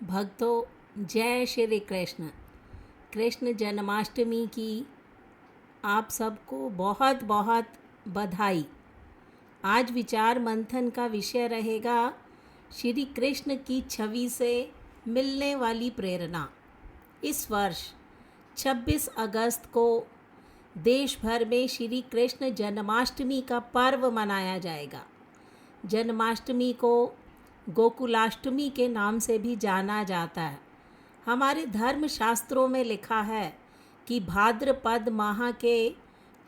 भक्तों, जय श्री कृष्ण। कृष्ण जन्माष्टमी की आप सबको बहुत बहुत बधाई। आज विचार मंथन का विषय रहेगा श्री कृष्ण की छवि से मिलने वाली प्रेरणा। इस वर्ष 26 अगस्त को देश भर में श्री कृष्ण जन्माष्टमी का पर्व मनाया जाएगा। जन्माष्टमी को गोकुलाष्टमी के नाम से भी जाना जाता है। हमारे धर्म शास्त्रों में लिखा है कि भाद्रपद माह के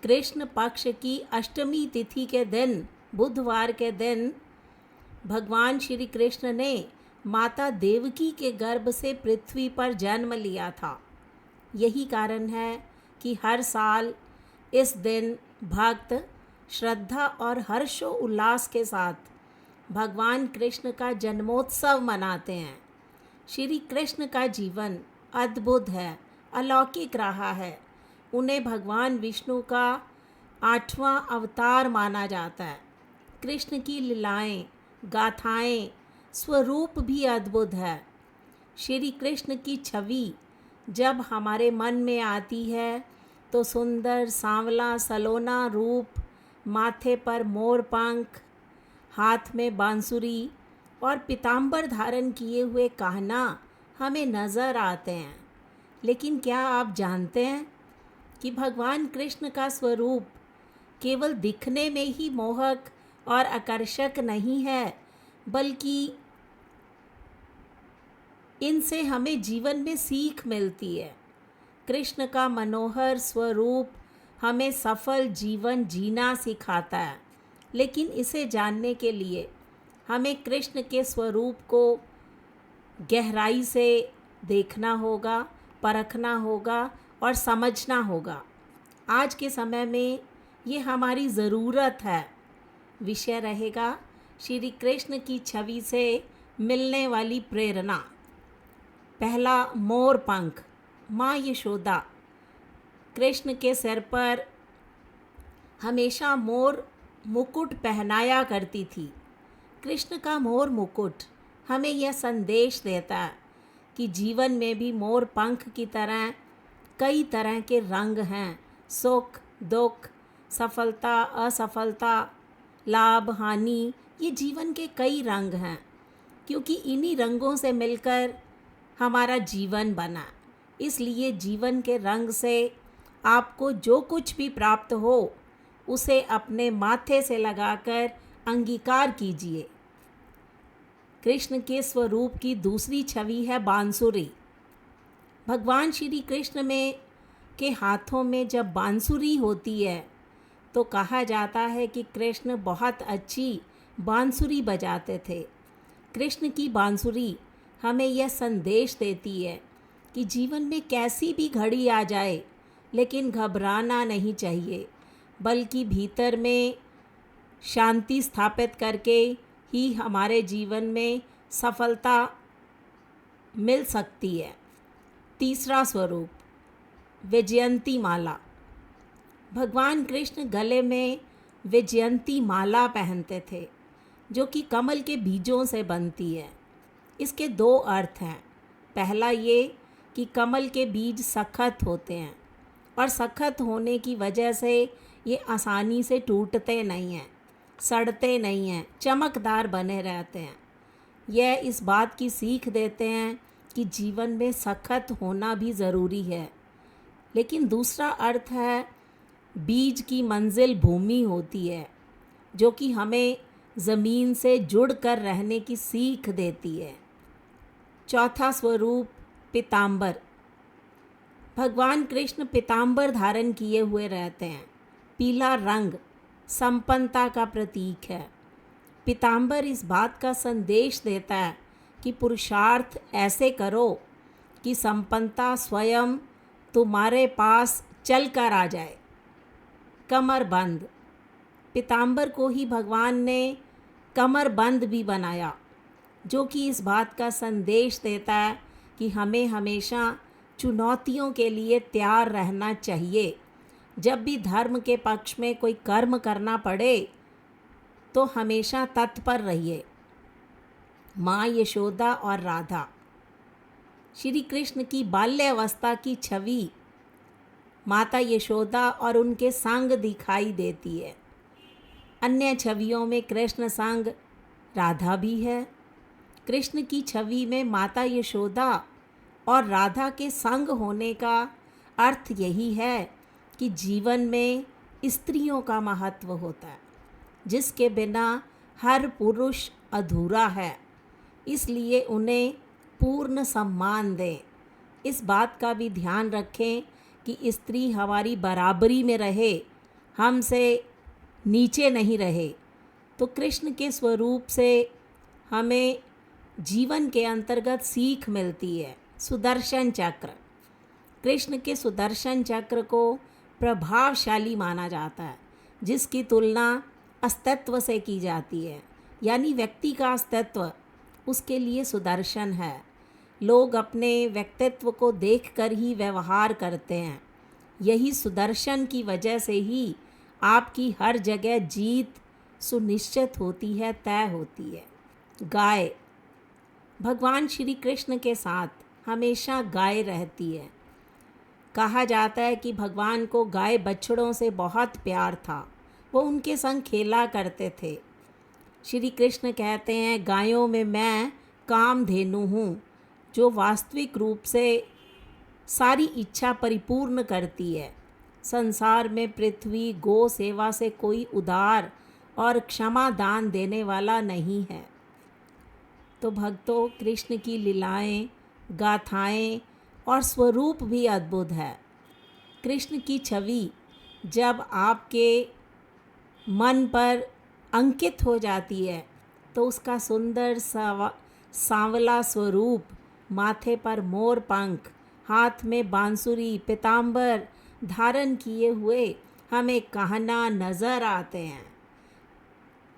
कृष्ण पक्ष की अष्टमी तिथि के दिन, बुधवार के दिन, भगवान श्री कृष्ण ने माता देवकी के गर्भ से पृथ्वी पर जन्म लिया था। यही कारण है कि हर साल इस दिन भक्त श्रद्धा और हर्षो उल्लास के साथ भगवान कृष्ण का जन्मोत्सव मनाते हैं। श्री कृष्ण का जीवन अद्भुत है, अलौकिक रहा है। उन्हें भगवान विष्णु का 8वां अवतार माना जाता है। कृष्ण की लीलाएं, गाथाएं, स्वरूप भी अद्भुत है। श्री कृष्ण की छवि जब हमारे मन में आती है तो सुंदर सांवला सलोना रूप, माथे पर मोर पंख, हाथ में बांसुरी और पीताम्बर धारण किए हुए कान्हा हमें नज़र आते हैं। लेकिन क्या आप जानते हैं कि भगवान कृष्ण का स्वरूप केवल दिखने में ही मोहक और आकर्षक नहीं है, बल्कि इनसे हमें जीवन में सीख मिलती है। कृष्ण का मनोहर स्वरूप हमें सफल जीवन जीना सिखाता है, लेकिन इसे जानने के लिए हमें कृष्ण के स्वरूप को गहराई से देखना होगा, परखना होगा और समझना होगा। आज के समय में ये हमारी ज़रूरत है। विषय रहेगा श्री कृष्ण की छवि से मिलने वाली प्रेरणा। पहला, मोर पंख। माँ यशोदा कृष्ण के सिर पर हमेशा मोर मुकुट पहनाया करती थी। कृष्ण का मोर मुकुट हमें यह संदेश देता है कि जीवन में भी मोर पंख की तरह कई तरह के रंग हैं। सुख, दुख, सफलता, असफलता, लाभ, हानि, ये जीवन के कई रंग हैं, क्योंकि इन्हीं रंगों से मिलकर हमारा जीवन बना। इसलिए जीवन के रंग से आपको जो कुछ भी प्राप्त हो उसे अपने माथे से लगाकर अंगीकार कीजिए। कृष्ण के स्वरूप की दूसरी छवि है बांसुरी। भगवान श्री कृष्ण में के हाथों में जब बांसुरी होती है तो कहा जाता है कि कृष्ण बहुत अच्छी बांसुरी बजाते थे। कृष्ण की बांसुरी हमें यह संदेश देती है कि जीवन में कैसी भी घड़ी आ जाए, लेकिन घबराना नहीं चाहिए, बल्कि भीतर में शांति स्थापित करके ही हमारे जीवन में सफलता मिल सकती है। तीसरा स्वरूप, वैजयंती माला। भगवान कृष्ण गले में वैजयंती माला पहनते थे, जो कि कमल के बीजों से बनती है। इसके दो अर्थ हैं। पहला ये कि कमल के बीज सख्त होते हैं और सख्त होने की वजह से ये आसानी से टूटते नहीं हैं, सड़ते नहीं हैं, चमकदार बने रहते हैं। यह इस बात की सीख देते हैं कि जीवन में सख्त होना भी ज़रूरी है। लेकिन दूसरा अर्थ है, बीज की मंजिल भूमि होती है, जो कि हमें ज़मीन से जुड़ कर रहने की सीख देती है। चौथा स्वरूप, पीताम्बर। भगवान कृष्ण पीताम्बर धारण किए हुए रहते हैं। पीला रंग संपन्नता का प्रतीक है। पीताम्बर इस बात का संदेश देता है कि पुरुषार्थ ऐसे करो कि संपन्नता स्वयं तुम्हारे पास चल कर आ जाए। कमरबंद। पीताम्बर को ही भगवान ने कमरबंद भी बनाया, जो कि इस बात का संदेश देता है कि हमें हमेशा चुनौतियों के लिए तैयार रहना चाहिए। जब भी धर्म के पक्ष में कोई कर्म करना पड़े तो हमेशा तत्पर रहिए। माँ यशोदा और राधा श्री कृष्ण की बाल्यावस्था की छवि माता यशोदा और उनके संग दिखाई देती है। अन्य छवियों में कृष्ण संग राधा भी है। कृष्ण की छवि में माता यशोदा और राधा के संग होने का अर्थ यही है कि जीवन में स्त्रियों का महत्व होता है, जिसके बिना हर पुरुष अधूरा है। इसलिए उन्हें पूर्ण सम्मान दें। इस बात का भी ध्यान रखें कि स्त्री हमारी बराबरी में रहे, हमसे नीचे नहीं रहे। तो कृष्ण के स्वरूप से हमें जीवन के अंतर्गत सीख मिलती है। सुदर्शन चक्र, कृष्ण के सुदर्शन चक्र को प्रभावशाली माना जाता है, जिसकी तुलना अस्तित्व से की जाती है, यानी व्यक्ति का अस्तित्व उसके लिए सुदर्शन है। लोग अपने व्यक्तित्व को देखकर ही व्यवहार करते हैं। यही सुदर्शन की वजह से ही आपकी हर जगह जीत सुनिश्चित होती है, तय होती है। गाय, भगवान श्री कृष्ण के साथ हमेशा गाय रहती है। कहा जाता है कि भगवान को गाय बछड़ों से बहुत प्यार था, वो उनके संग खेला करते थे। श्री कृष्ण कहते हैं, गायों में मैं कामधेनु हूँ, जो वास्तविक रूप से सारी इच्छा परिपूर्ण करती है। संसार में पृथ्वी गौ सेवा से कोई उदार और क्षमा दान देने वाला नहीं है। तो भक्तों, कृष्ण की लीलाएं, गाथाएं और स्वरूप भी अद्भुत है। कृष्ण की छवि जब आपके मन पर अंकित हो जाती है तो उसका सुंदर सांवला स्वरूप, माथे पर मोर पंख, हाथ में बांसुरी, पीतांबर धारण किए हुए हमें कहना नज़र आते हैं।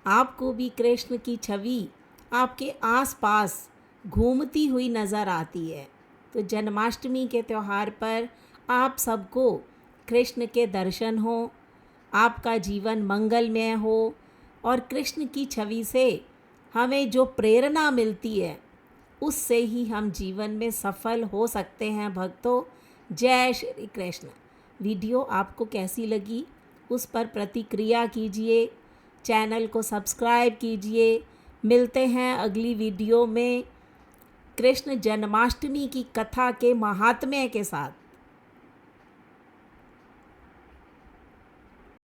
आपको भी कृष्ण की छवि आपके आसपास घूमती हुई नज़र आती है। तो जन्माष्टमी के त्यौहार पर आप सबको कृष्ण के दर्शन हो, आपका जीवन मंगलमय हो और कृष्ण की छवि से हमें जो प्रेरणा मिलती है उससे ही हम जीवन में सफल हो सकते हैं। भक्तों, जय श्री कृष्ण। वीडियो आपको कैसी लगी उस पर प्रतिक्रिया कीजिए, चैनल को सब्सक्राइब कीजिए। मिलते हैं अगली वीडियो में कृष्ण जन्माष्टमी की कथा के महात्म्य के साथ।